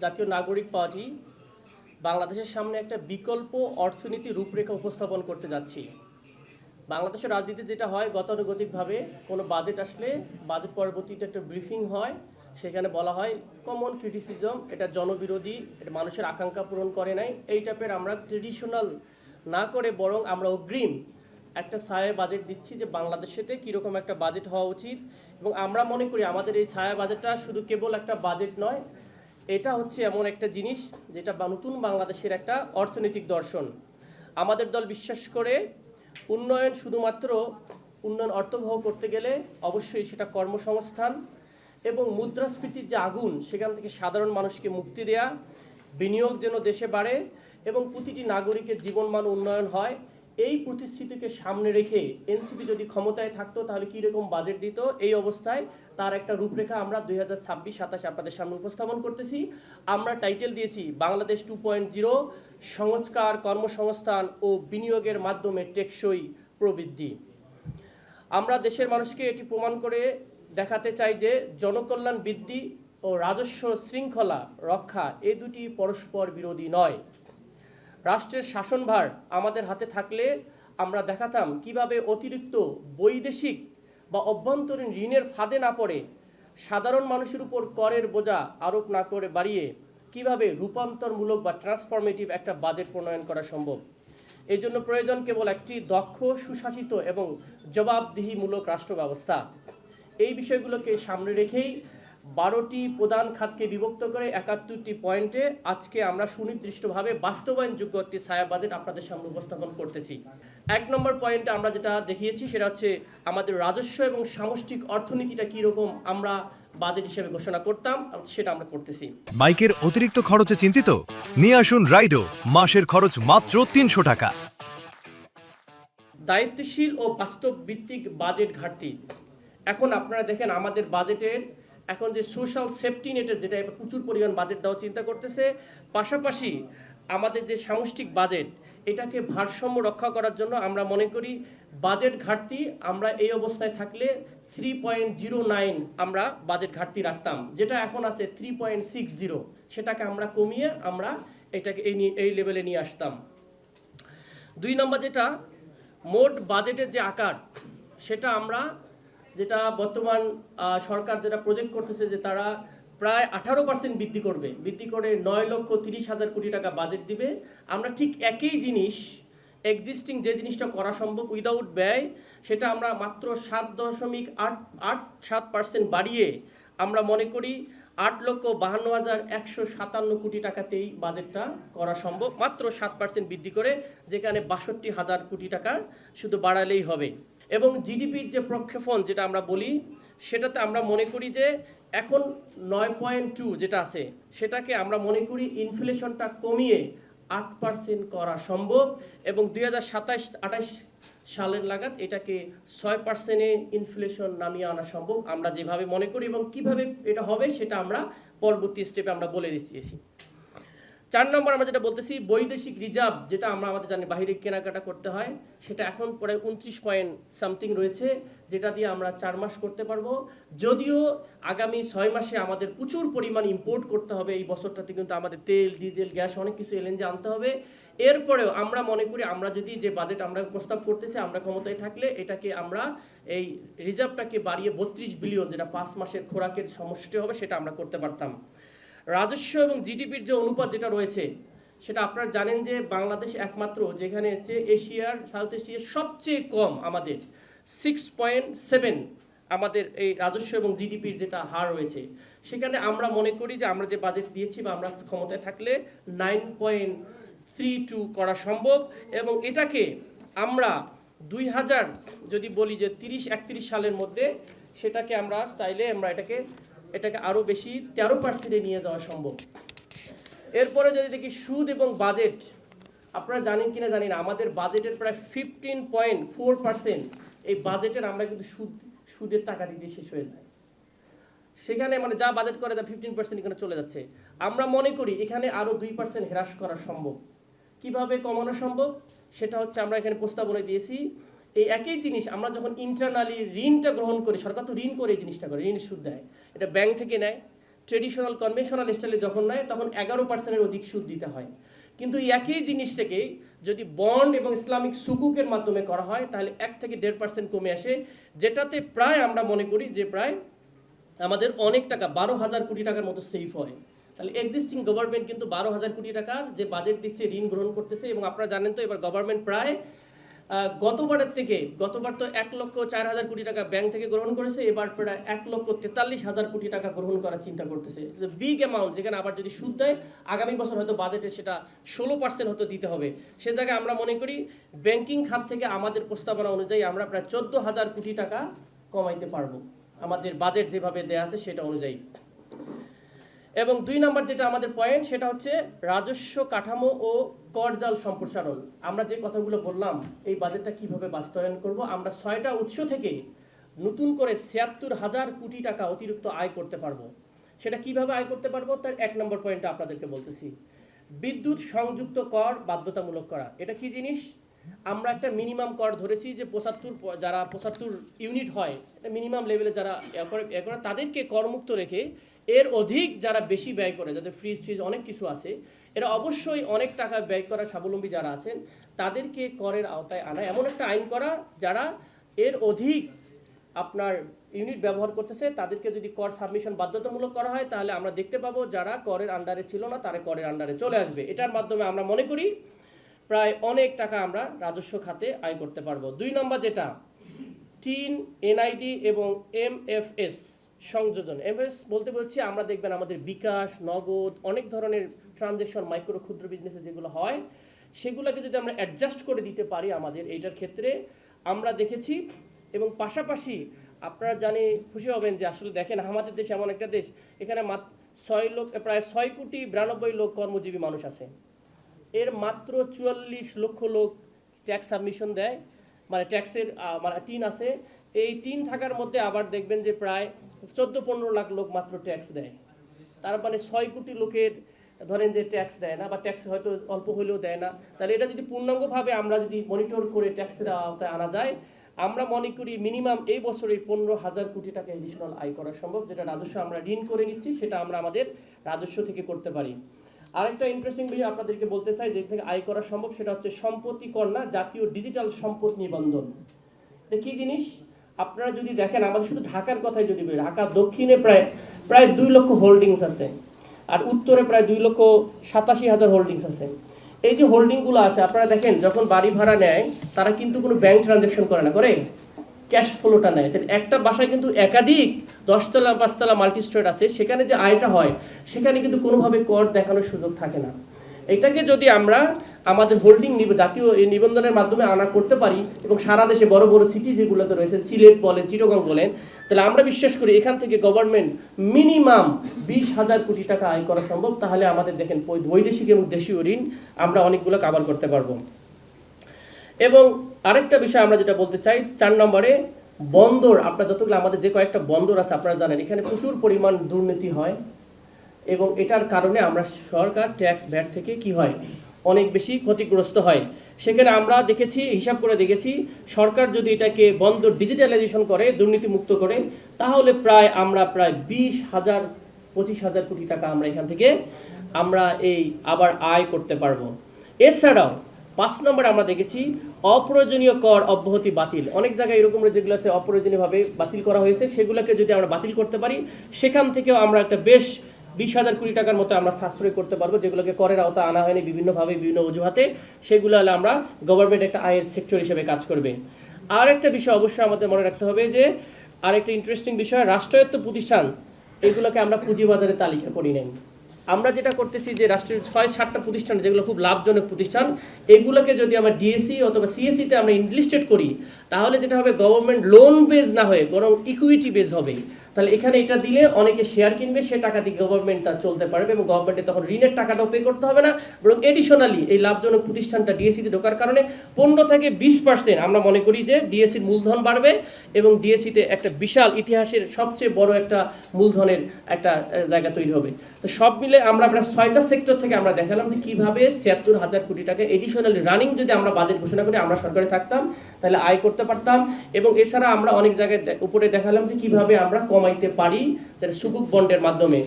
জাতীয় নাগরিক পার্টি বাংলাদেশের সামনে একটা বিকল্প অর্থনীতি রূপরেখা উপস্থাপন করতে যাচ্ছি। বাংলাদেশের রাজনীতি যেটা হয় গতানুগতিকভাবে কোনো বাজেট আসলে বাজেট পরবর্তীতে একটা ব্রিফিং হয়, সেখানে বলা হয় কমন ক্রিটিসিজম, এটা জনবিরোধী, এটা মানুষের আকাঙ্ক্ষা পূরণ করে নাই, এই টাইপের আমরা ট্রেডিশনাল না করে বরং আমরা অগ্রিম একটা ছায়া বাজেট দিচ্ছি যে বাংলাদেশেতে কীরকম একটা বাজেট হওয়া উচিত। এবং আমরা মনে করি আমাদের এই ছায়া বাজেটটা শুধু কেবল একটা বাজেট নয়, এটা হচ্ছে এমন একটা জিনিস যেটা নতুন বাংলাদেশের একটা অর্থনৈতিক দর্শন। আমাদের দল বিশ্বাস করে উন্নয়ন শুধুমাত্র উন্নয়ন অর্থবহ করতে গেলে অবশ্যই সেটা কর্মসংস্থান এবং মুদ্রাস্ফীতির যে আগুন সেখান থেকে সাধারণ মানুষকে মুক্তি দেয়া, বিনিয়োগ যেন দেশে বাড়ে এবং প্রতিটি নাগরিকের জীবনমান উন্নয়ন হয়, এই প্রতিশ্রুতিকে সামনে রেখে এনসিপি যদি ক্ষমতায় থাকতো তাহলে কীরকম বাজেট দিত, এই অবস্থায় তার একটা রূপরেখা আমরা 2026-27 আপনাদের সামনে উপস্থাপন করতেছি। আমরা টাইটেল দিয়েছি বাংলাদেশ 2.0, সংস্কার, কর্মসংস্থান ও বিনিয়োগের মাধ্যমে টেকসই প্রবৃদ্ধি। আমরা দেশের মানুষকে এটি প্রমাণ করে দেখাতে চাই যে জনকল্যাণ বৃদ্ধি ও রাজস্ব শৃঙ্খলা রক্ষা এই দুটি পরস্পর বিরোধী নয়। রাষ্ট্রের শাসনভার আমাদের হাতে থাকলে আমরা দেখাতাম কিভাবে অতিরিক্ত বৈদেশিক বা অভ্যন্তরীণ ঋণের ফাঁদে না পড়ে সাধারণ মানুষের উপর করের বোঝা আরোপ না করে বাড়িয়ে কিভাবে রূপান্তরমূলক বা ট্রান্সফরমেটিভ একটা বাজেট প্রণয়ন করা সম্ভব। এই জন্য প্রয়োজন কেবল একটি দক্ষ, সুশাসিত এবং জবাবদিহিমূলক রাষ্ট্র ব্যবস্থা। এই বিষয়গুলোকে সামনে রেখেই 12টি প্রধান খাতকে বিভক্ত করে 71টি পয়েন্টে আজকে আমরা সুনির্দিষ্টভাবে বাস্তবায়নযোগ্য একটি ছায়া বাজেট আপনাদের সামনে উপস্থাপন করতেছি। 1 নম্বর পয়েন্টে আমরা যেটা দেখিয়েছি সেটা হচ্ছে আমাদের রাজস্ব এবং সামষ্টিক অর্থনীতিটা কীরকম আমরা বাজেট হিসেবে ঘোষণা করতাম, সেটা আমরা করতেছি। বাইকের অতিরিক্ত খরচে চিন্তিত? নিয়ে আসুন রাইডো, মাসের খরচ মাত্র 300 টাকা। দায়িত্বশীল ও বাস্তব ভিত্তিক বাজেট ঘাটতি। এখন আপনারা দেখেন আমাদের বাজেটের এখন যে সোশ্যাল সেফটি নেটের যেটা প্রচুর পরিমাণ বাজেট দেওয়া চিন্তা করতেছে, পাশাপাশি আমাদের যে সামষ্টিক বাজেট এটাকে ভারসাম্য রক্ষা করার জন্য আমরা মনে করি বাজেট ঘাটতি আমরা এই অবস্থায় থাকলে 3.09 আমরা বাজেট ঘাটতি রাখতাম, যেটা এখন আছে 3.60, সেটাকে আমরা কমিয়ে আমরা এটাকে এই লেভেলে নিয়ে আসতাম। 2 নম্বর যেটা মোট বাজেটের যে আকার সেটা আমরা যেটা বর্তমান সরকার যেটা প্রজেক্ট করতেছে যে তারা প্রায় 18% বৃদ্ধি করে 9,30,000 কোটি টাকা বাজেট দিবে। আমরা ঠিক একই জিনিস এক্সিস্টিং যে জিনিসটা করা সম্ভব উইদাউট ব্যয় সেটা আমরা মাত্র 7.87% বাড়িয়ে আমরা মনে করি 8,52,157 কোটি টাকাতেই বাজেটটা করা সম্ভব, মাত্র 7% বৃদ্ধি করে, যেখানে 62,000 কোটি টাকা শুধু বাড়ালেই হবে। এবং জিডিপির যে প্রক্ষেপণ যেটা আমরা বলি সেটাতে আমরা মনে করি যে এখন 9.2 যেটা আছে সেটাকে আমরা মনে করি ইনফ্লেশনটা কমিয়ে 8% করা সম্ভব এবং 2027-28 সালের নাগাদ এটাকে 6%-এ ইনফ্লেশন নামিয়ে আনা সম্ভব আমরা যেভাবে মনে করি, এবং কিভাবে এটা হবে সেটা আমরা পরবর্তী স্টেপে আমরা বলে দিয়েছি। 4 নম্বর আমরা যেটা বলতেছি বৈদেশিক রিজার্ভ, যেটা আমরা আমাদের জানি বাইরে কেনাকাটা করতে হয়, সেটা এখন প্রায় 29 পয়েন্ট সামথিং রয়েছে, যেটা দিয়ে আমরা 4 মাস করতে পারবো। যদিও আগামী 6 মাসে আমাদের প্রচুর পরিমাণ ইম্পোর্ট করতে হবে, এই বছরটাতে কিন্তু আমাদের তেল, ডিজেল, গ্যাস অনেক কিছু এলএনজি আনতে হবে। এরপরেও আমরা মনে করি আমরা যদি যে বাজেট আমরা প্রস্তাব করতেছি আমরা ক্ষমতায় থাকলে এটাকে আমরা এই রিজার্ভটাকে বাড়িয়ে 32 বিলিয়ন, যেটা 5 মাসের খোরাকের সমষ্টি হবে, সেটা আমরা করতে পারতাম। রাজস্ব এবং জিডিপির যে অনুপাত যেটা রয়েছে সেটা আপনারা জানেন যে বাংলাদেশ একমাত্র যেখানে হচ্ছে এশিয়ার, সাউথ এশিয়ার সবচেয়ে কম আমাদের 6.7 আমাদের এই রাজস্ব এবং জিডিপির যেটা হার রয়েছে, সেখানে আমরা মনে করি যে আমরা যে বাজেট দিয়েছি বা আমরা ক্ষমতায় থাকলে 9.32 করা সম্ভব। এবং এটাকে আমরা 2000 যদি বলি যে 30-31 সালের মধ্যে সেটাকে আমরা চাইলে আমরা এটাকে আরও বেশি 13%-এ নিয়ে যাওয়া সম্ভব। এরপরে যদি দেখি সুদ এবং বাজেট, আপনারা জানেন কিনা জানি না আমাদের বাজেটের প্রায় 15.4% এই বাজেটের আমরা কিন্তু সুদের টাকা দিতে শেষ হয়ে যায়, সেখানে মানে যা বাজেট করে তা 15% এখানে চলে যাচ্ছে। আমরা মনে করি এখানে আরও 2% হ্রাস করা সম্ভব। কিভাবে কমানো সম্ভব সেটা হচ্ছে আমরা এখানে প্রস্তাবনা দিয়েছি। এই একই জিনিস আমরা যখন ইন্টারনালি ঋণটা গ্রহণ করি, সরকার তো ঋণ করে এই জিনিসটা করে, ঋণের সুদ দেয়, এটা ব্যাংক থেকে নেয়, ট্রেডিশনাল কনভেনশনাল স্টাইলে যখন নেয় তখন 11% অধিক সুদ দিতে হয়। কিন্তু এই একই জিনিসটাকে যদি বন্ড এবং ইসলামিক সুকুকের মাধ্যমে করা হয় তাহলে 1 থেকে 1.5% কমে আসে, যেটাতে প্রায় আমরা মনে করি যে প্রায় আমাদের অনেক টাকা 12,000 কোটি টাকার মতো সেভ হয়। তাহলে এক্সিস্টিং গভর্নমেন্ট কিন্তু 12,000 কোটি টাকার যে বাজেট দিচ্ছে, ঋণ গ্রহণ করতেছে। এবং আপনারা জানেন তো এবার গভর্নমেন্ট প্রায় গতবার তো 1,04,000 কোটি টাকা ব্যাংক থেকে গ্রহণ করেছে, এবার প্রায় 1,43,000 কোটি টাকা গ্রহণ করার চিন্তা করতেছে। বিগ অ্যামাউন্ট, যেখানে আবার যদি সুদ দেয় আগামী বছর হয়তো বাজেটে সেটা 16% হয়তো দিতে হবে। সে জায়গায় আমরা মনে করি ব্যাংকিং খাত থেকে আমাদের প্রস্তাবনা অনুযায়ী আমরা প্রায় 14,000 কোটি টাকা কমাইতে পারবো আমাদের বাজেট যেভাবে দেয়া আছে সেটা অনুযায়ী। এবং 2 নম্বর যেটা আমাদের পয়েন্ট সেটা হচ্ছে রাজস্ব কাঠামো ও করজাল সম্প্রসারণ। আমরা যে কথাগুলো বললাম এই বাজেটটা কিভাবে বাস্তবায়ন করব, আমরা 6টা উৎস থেকে নতুন করে 76,000 কোটি টাকা অতিরিক্ত আয় করতে পারবো। সেটা কিভাবে আয় করতে পারবো তার 1 নম্বর পয়েন্টটা আপনাদেরকে বলতেছি। বিদ্যুৎ সংযুক্ত কর বাধ্যতামূলক করা। এটা কি জিনিস? আমরা একটা মিনিমাম কর ধরেছি যে 75 ইউনিট হয়, এটা মিনিমাম লেভেলে যারা করে তাদেরকে করমুক্ত রেখে এর অধিক যারা বেশি ব্যয় করে, যাদের ফ্রিজ অনেক কিছু আছে, এরা অবশ্যই অনেক টাকা ব্যয় করা স্বাবলম্বী যারা আছেন তাদেরকে করের আওতায় আনা, এমন একটা আইন করা যারা এর অধিক আপনার ইউনিট ব্যবহার করতেছে তাদেরকে যদি কর সাবমিশন বাধ্যতামূলক করা হয় তাহলে আমরা দেখতে পাবো যারা করের আন্ডারে ছিল না তারা করের আন্ডারে চলে আসবে। এটার মাধ্যমে আমরা মনে করি প্রায় অনেক টাকা আমরা রাজস্ব খাতে আয় করতে পারবো। 2 নম্বর যেটা টিন, এনআইডি এবং এমএফএস সংযোজন। এমএফএস বলতে বলছি আমরা দেখবেন আমাদের বিকাশ, নগদ, অনেক ধরনের ট্রানজ্যাকশন মাইক্রো ক্ষুদ্র বিজনেসে যেগুলো হয় সেগুলোকে যদি আমরা অ্যাডজাস্ট করে দিতে পারি আমাদের এইটার ক্ষেত্রে আমরা দেখেছি। এবং পাশাপাশি আপনারা জানি খুশি হবেন যে আসলে দেখেন আমাদের দেশ এমন একটা দেশ, এখানে প্রায় 6,92,00,000 লোক কর্মজীবী মানুষ আছে, এর মাত্র 44 লক্ষ লোক ট্যাক্স সাবমিশন দেয়, মানে ট্যাক্সের মানে টিন আছে। এই টিন থাকার মধ্যে আবার দেখবেন যে প্রায় 14-15 লাখ লোক মাত্র ট্যাক্স দেয়। তার মানে 6 কোটি লোকের ধরেন যে ট্যাক্স দেয় না বা ট্যাক্স হয়তো অল্প হলেও দেয় না। তাহলে এটা যদি পূর্ণাঙ্গভাবে আমরা যদি মনিটর করে ট্যাক্সের আওতায় আনা যায়, আমরা মনে করি মিনিমাম এই বছরে 15,000 কোটি টাকা এডিশনাল আয় করা সম্ভব, যেটা রাজস্ব আমরা ঋণ করে নিচ্ছি সেটা আমরা আমাদের রাজস্ব থেকে করতে পারি। আরেকটা ইন্টারেস্টিং বিষয় আপনাদেরকে বলতে চাই যে থেকে আয় করা সম্ভব সেটা হচ্ছে সম্পত্তি কর না, জাতীয় ডিজিটাল সম্পদ নিবন্ধন। এটা কি জিনিস? আপনারা যদি দেখেন আমাদের শুধু ঢাকার কথাই যদি বলি, ঢাকা দক্ষিণে প্রায় 2 লক্ষ হোল্ডিংস আছে, আর উত্তরে প্রায় 2,87,000 হোল্ডিংস আছে। এই যে হোল্ডিংগুলো আছে আপনারা দেখেন যখন বাড়ি ভাড়া নেয় তারা কিন্তু কোনো ব্যাংক ট্রানজ্যাকশন করে না, করে ক্যাশ ফ্লোটা নেয়। তাহলে একটা বাসায় কিন্তু একাধিক 10তলা 5তলা মাল্টি স্টোরেজ আছে, সেখানে যে আয়টা হয় সেখানে কিন্তু কোনোভাবে কর দেখানোর সুযোগ থাকে না। এটাকে যদি আমরা আমাদের হোল্ডিং জাতীয় নিবন্ধনের মাধ্যমে আনা করতে পারি এবং সারা দেশে বড় বড় সিটি যেগুলোতে রয়েছে, সিলেট বলেন, চিটাগং বলেন, তাহলে আমরা বিশ্বাস করি এখান থেকে গভর্নমেন্ট মিনিমাম 20,000 কোটি টাকা আয় করা সম্ভব। তাহলে আমাদের দেখেন বৈদেশিক এবং দেশীয় ঋণ আমরা অনেকগুলো কাভার করতে পারবো। এবং আরেকটা বিষয় আমরা যেটা বলতে চাই 4 নম্বরে বন্দর। আপনারা যতগুলো আমাদের যে কয়েকটা বন্দর আছে আপনারা জানেন এখানে প্রচুর পরিমাণ দুর্নীতি হয় এবং এটার কারণে আমরা সরকার ট্যাক্স ভ্যাট থেকে কি হয় অনেক বেশি ক্ষতিগ্রস্ত হয়। সেখানে আমরা দেখেছি, হিসাব করে দেখেছি, সরকার যদি এটাকে বন্দর ডিজিটালাইজেশন করে, দুর্নীতি মুক্ত করে, তাহলে আমরা প্রায় 20,000-25,000 কোটি টাকা আমরা এখান থেকে আমরা এই আবার আয় করতে পারবো। এছাড়াও 5 নম্বর আমরা দেখেছি অপ্রয়োজনীয় কর অব্যাহতি বাতিল। অনেক জায়গায় এরকম যেগুলো আছে অপ্রয়োজনীয়ভাবে বাতিল করা হয়েছে, সেগুলোকে যদি আমরা বাতিল করতে পারি সেখান থেকেও আমরা একটা বেশ 20,000 কোটি টাকার মতো আমরা সাশ্রয় করতে পারবো, যেগুলোকে করের আওতা আনা হয়নি বিভিন্নভাবে বিভিন্ন অজুহাতে। সেগুলো হলে আমরা গভর্নমেন্ট একটা আয়ের সেক্টর হিসেবে কাজ করবে। আর একটা বিষয় অবশ্যই আমাদের মনে রাখতে হবে যে আরেকটা ইন্টারেস্টিং বিষয়, রাষ্ট্রায়ত্ত প্রতিষ্ঠান এগুলোকে আমরা পুঁজিবাজারে তালিকা করি নাই। আমরা যেটা করতেছি যে রাষ্ট্রের 6-7টা প্রতিষ্ঠান যেগুলো খুব লাভজনক প্রতিষ্ঠান, এগুলোকে যদি আমরা ডিএসসি অথবা সিএসসিতে আমরা ইনলিস্টেড করি তাহলে যেটা হবে গভর্নমেন্ট লোন বেজ না হয়ে বরং ইকুইটি বেজ হবে। তাহলে এখানে এটা দিলে অনেকে শেয়ার কিনবে, সে টাকা দিয়ে গভর্নমেন্ট তা চলতে পারবে এবং গভর্নমেন্টে তখন ঋণের টাকাটাও পে করতে হবে না, বরং এডিশনালি এই লাভজনক প্রতিষ্ঠানটা ডিএসসিতে ঢোকার কারণে 15-20% আমরা মনে করি যে ডিএসসির মূলধন বাড়বে এবং ডিএসসিতে একটা বিশাল ইতিহাসের সবচেয়ে বড় একটা মূলধনের একটা জায়গা তৈরি হবে। তো সব মিলে আমরা প্রায় 6টা সেক্টর থেকে আমরা দেখালাম যে কীভাবে 76,000 কোটি টাকা এডিশনালি রানিং যদি আমরা বাজেট ঘোষণা করি আমরা সরকারে থাকতাম তাহলে আয় করতে পারতাম। এবং এছাড়া আমরা অনেক জায়গায় উপরে দেখালাম যে কীভাবে আমরা কমাইতে পারি, যেটা সুকুক বন্ডের মাধ্যমে।